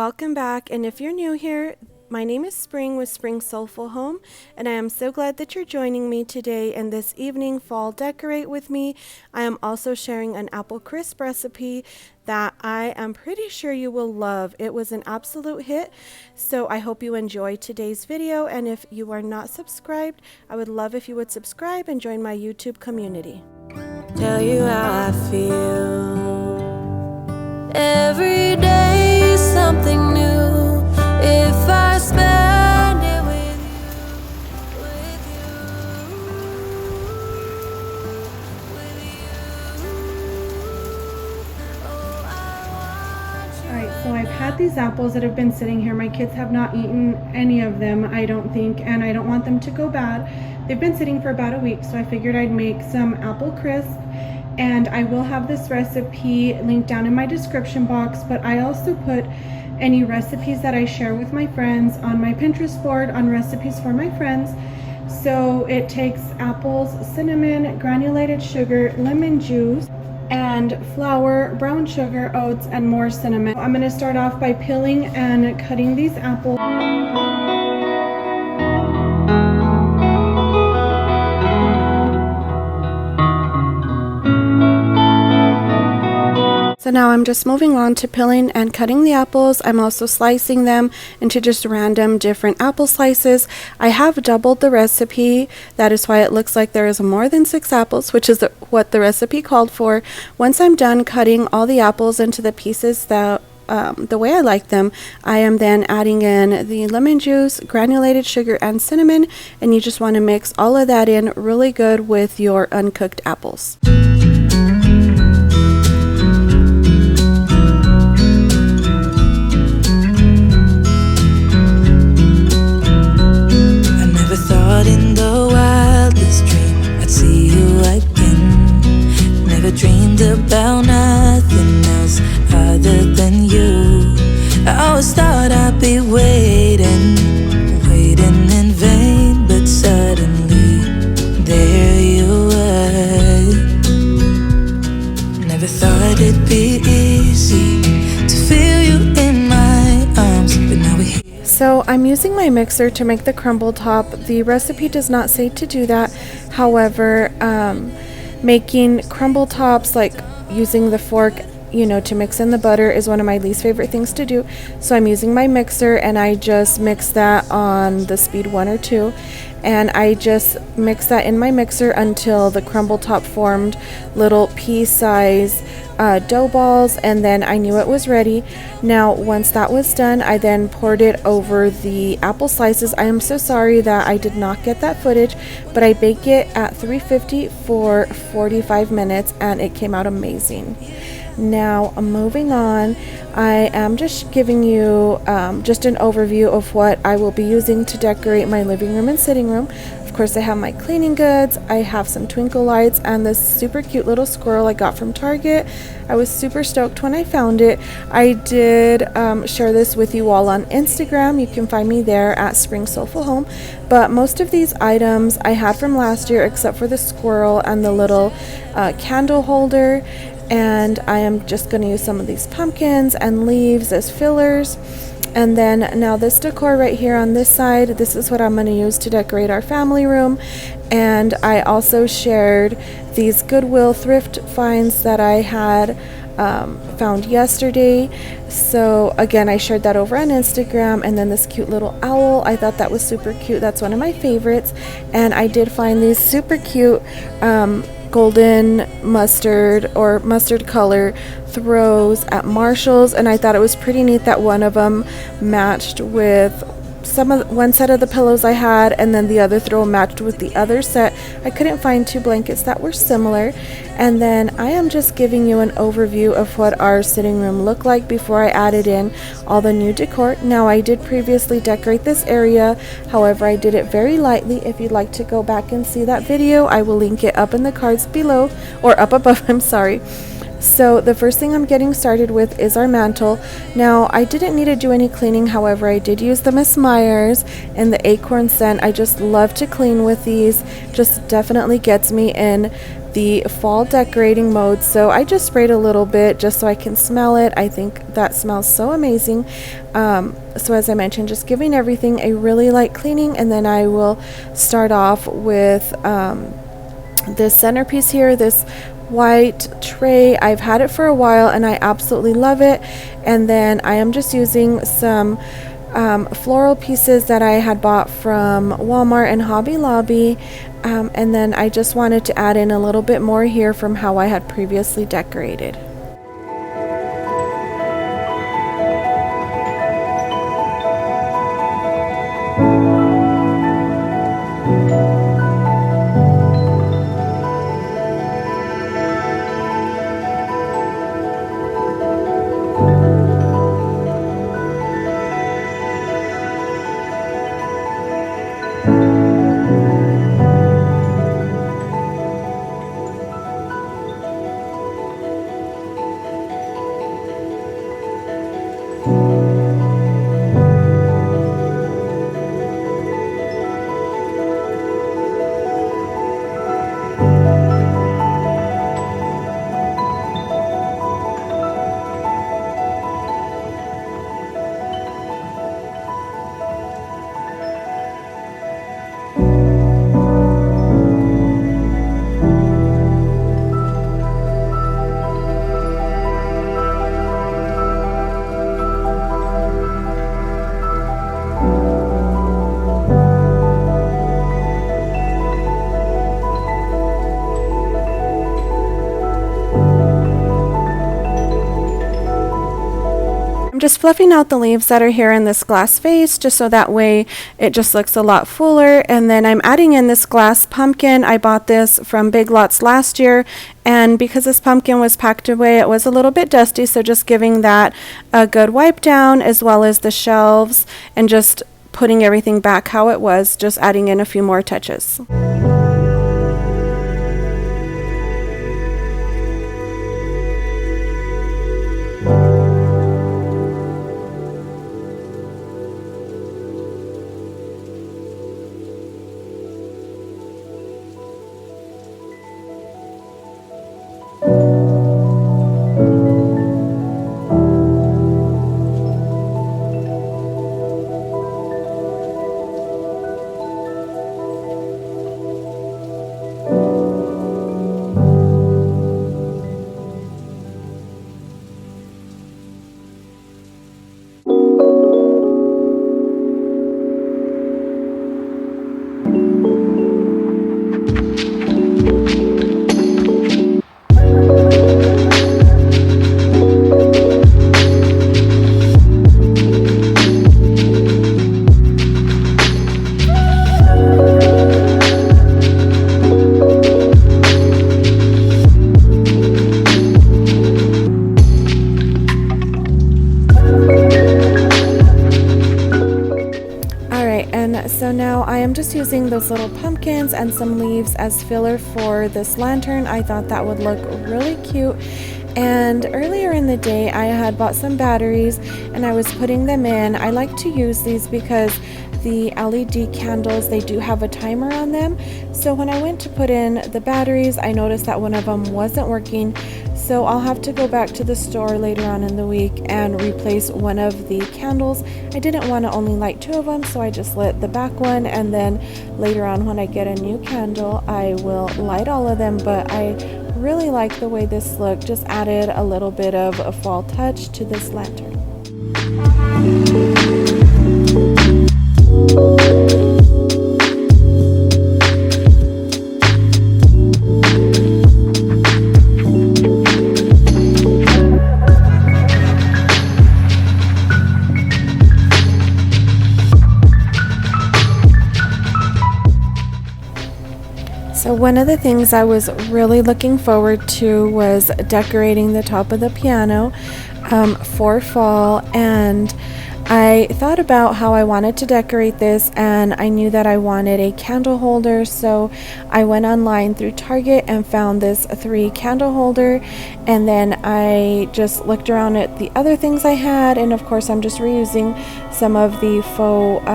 Welcome back, and if you're new here, my name is Spring with Spring Soulful Home, and I am so glad that you're joining me today in this evening fall decorate with me. I am also sharing an apple crisp recipe that I am pretty sure you will love. It was an absolute hit, so I hope you enjoy today's video, and if you are not subscribed, I would love if you would subscribe and join my YouTube community. Tell you how I feel every day. Something new if I spend it with you. Alright, so I've had these apples that have been sitting here. My kids have not eaten any of them, I don't think, and I don't want them to go bad. They've been sitting for about a week, so I figured I'd make some apple crisp. And I will have this recipe linked down in my description box, but I also put any recipes that I share with my friends on my Pinterest board on recipes for my friends. So it takes apples, cinnamon, granulated sugar, lemon juice, and flour, brown sugar, oats, and more cinnamon. I'm going to start off by peeling and cutting these apples. So now I'm just moving on to peeling and cutting the apples. I'm also slicing them into just random different apple slices. I have doubled the recipe. That is why it looks like there is more than 6 apples, which is what the recipe called for. Once I'm done cutting all the apples into the pieces that the way I like them, I am then adding in the lemon juice, granulated sugar, and cinnamon, and you just want to mix all of that in really good with your uncooked apples. In the wildest dream I'd see you again. Never dreamed about nothing else other than you. I always thought I'd be waiting in vain, but suddenly there you were. Never thought it'd be easy to feel you in my arms, but now we're here. So I'm using my mixer to make the crumble top. The recipe does not say to do that. However, making crumble tops, like using the fork, to mix in the butter, is one of my least favorite things to do. So I'm using my mixer, and I just mix that on the speed 1 or 2. And I just mix that in my mixer until the crumble top formed little pea-size dough balls, and then I knew it was ready. Now once that was done, I then poured it over the apple slices. I am so sorry that I did not get that footage, but I baked it at 350 for 45 minutes and it came out amazing. Now moving on, I am just giving you just an overview of what I will be using to decorate my living room and sitting room. Of course, I have my cleaning goods, I have some twinkle lights, and this super cute little squirrel I got from Target. I was super stoked when I found it. I did share this with you all on Instagram. You can find me there at Spring Soulful Home. But most of these items I had from last year, except for the squirrel and the little candle holder. And I am just going to use some of these pumpkins and leaves as fillers. And then now this decor right here on this side, this is what I'm going to use to decorate our family room. And I also shared these Goodwill thrift finds that I had found yesterday. So again, I shared that over on Instagram. And then this cute little owl, I thought that was super cute. That's one of my favorites. And I did find these super cute golden mustard or mustard color throws at Marshall's, and I thought it was pretty neat that one of them matched with one set of the pillows I had, and then the other throw matched with the other set. I couldn't find 2 blankets that were similar. And then I am just giving you an overview of what our sitting room looked like before I added in all the new decor. Now I did previously decorate this area, however I did it very lightly. If you'd like to go back and see that video, I will link it up in the cards below, or up above, I'm sorry. So the first thing I'm getting started with is our mantle. Now I didn't need to do any cleaning, however I did use the Miss Myers and the acorn scent. I just love to clean with these, just definitely gets me in the fall decorating mode. So I just sprayed a little bit just so I can smell it. I think that smells so amazing. So as I mentioned, just giving everything a really light cleaning, and then I will start off with this centerpiece here, this white tray. I've had it for a while and I absolutely love it. And then I am just using some floral pieces that I had bought from Walmart and Hobby Lobby, and then I just wanted to add in a little bit more here from how I had previously decorated. Just fluffing out the leaves that are here in this glass vase, just so that way it just looks a lot fuller. And then I'm adding in this glass pumpkin. I bought this from Big Lots last year, and because this pumpkin was packed away, it was a little bit dusty, so just giving that a good wipe down, as well as the shelves, and just putting everything back how it was, just adding in a few more touches. So now I am just using those little pumpkins and some leaves as filler for this lantern. I thought that would look really cute. And earlier in the day I had bought some batteries and I was putting them in. I like to use these because the LED candles, they do have a timer on them. So when I went to put in the batteries, I noticed that one of them wasn't working. So I'll have to go back to the store later on in the week and replace one of the candles. I didn't want to only light 2 of them, so I just lit the back one, and then later on when I get a new candle, I will light all of them. But I really like the way this looked, just added a little bit of a fall touch to this lantern. So one of the things I was really looking forward to was decorating the top of the piano for fall, and I thought about how I wanted to decorate this, and I knew that I wanted a candle holder, so I went online through Target and found this 3 candle holder, and then I just looked around at the other things I had, and of course I'm just reusing some of the faux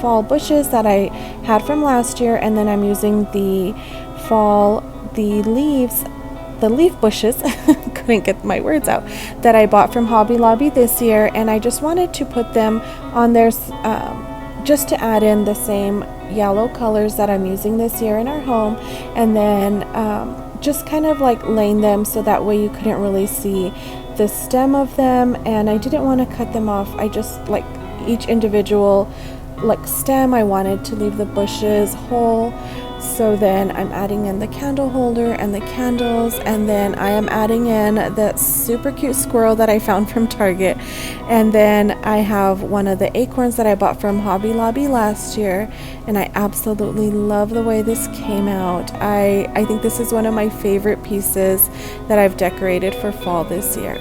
fall bushes that I had from last year, and then I'm using the leaf bushes couldn't get my words out, that I bought from Hobby Lobby this year, and I just wanted to put them on there just to add in the same yellow colors that I'm using this year in our home, and then just kind of like laying them so that way you couldn't really see the stem of them, and I didn't want to cut them off. I just like each individual like stem, I wanted to leave the bushes whole. So then I'm adding in the candle holder and the candles, and then I am adding in that super cute squirrel that I found from Target, and then I have one of the acorns that I bought from Hobby Lobby last year, and I absolutely love the way this came out. I think this is one of my favorite pieces that I've decorated for fall this year.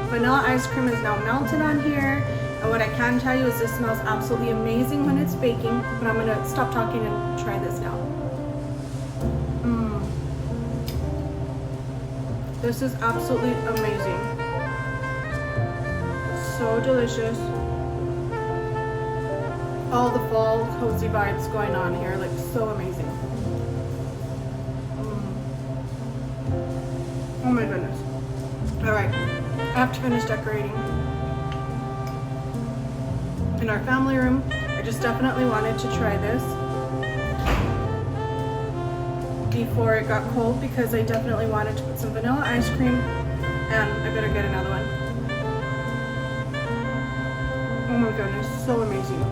Vanilla ice cream is now melted on here, and what I can tell you is this smells absolutely amazing when it's baking, but I'm going to stop talking and try this now. This is absolutely amazing. So delicious. All the fall cozy vibes going on here, like so amazing. Oh my goodness. Alright, I have to finish decorating. In our family room, I just definitely wanted to try this before it got cold because I definitely wanted to put some vanilla ice cream, and I better get another one. Oh my goodness, so amazing.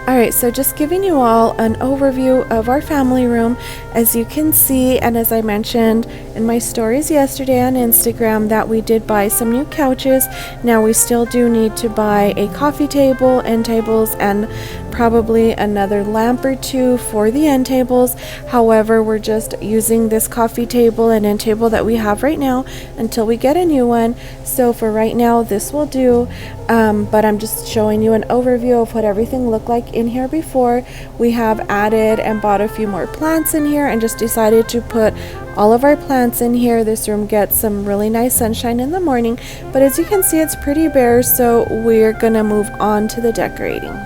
Alright, so just giving you all an overview of our family room. As you can see, and as I mentioned in my stories yesterday on Instagram, that we did buy some new couches. Now we still do need to buy a coffee table, end tables, and probably another lamp or two for the end tables. However, we're just using this coffee table and end table that we have right now until we get a new one. So for right now, this will do. But I'm just showing you an overview of what everything looked like in here before. We have added and bought a few more plants in here and just decided to put all of our plants in here. This room gets some really nice sunshine in the morning, but as you can see, it's pretty bare, so we're gonna move on to the decorating.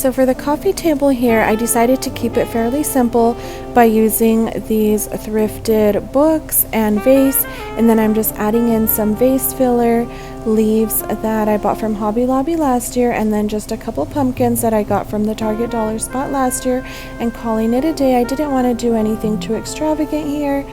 So for the coffee table here, I decided to keep it fairly simple by using these thrifted books and vase, and then I'm just adding in some vase filler, leaves that I bought from Hobby Lobby last year, and then just a couple pumpkins that I got from the Target dollar spot last year, and calling it a day. I didn't want to do anything too extravagant here.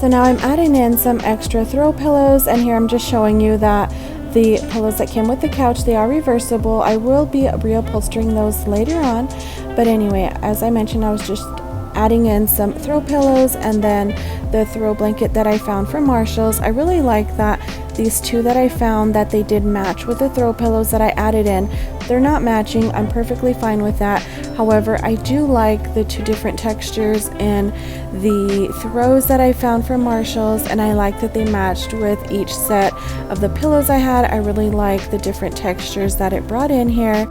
So now I'm adding in some extra throw pillows, and here I'm just showing you that the pillows that came with the couch, they are reversible. I will be reupholstering those later on, but anyway, as I mentioned, I was just adding in some throw pillows and then the throw blanket that I found from Marshall's. I really like that these two that I found, that they did match with the throw pillows that I added in. They're not matching, I'm perfectly fine with that. However, I do like the two different textures in the throws that I found from Marshall's, and I like that they matched with each set of the pillows I had. I really like the different textures that it brought in here.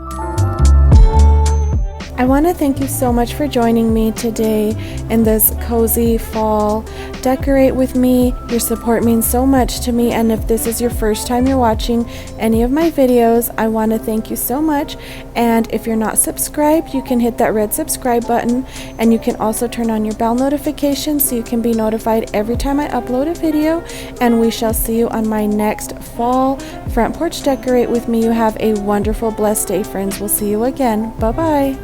I want to thank you so much for joining me today in this cozy fall decorate with me. Your support means so much to me, and if this is your first time you're watching any of my videos, I want to thank you so much. And if you're not subscribed, you can hit that red subscribe button, and you can also turn on your bell notifications so you can be notified every time I upload a video. And we shall see you on my next fall front porch decorate with me. You have a wonderful, blessed day, friends. We'll see you again. Bye bye.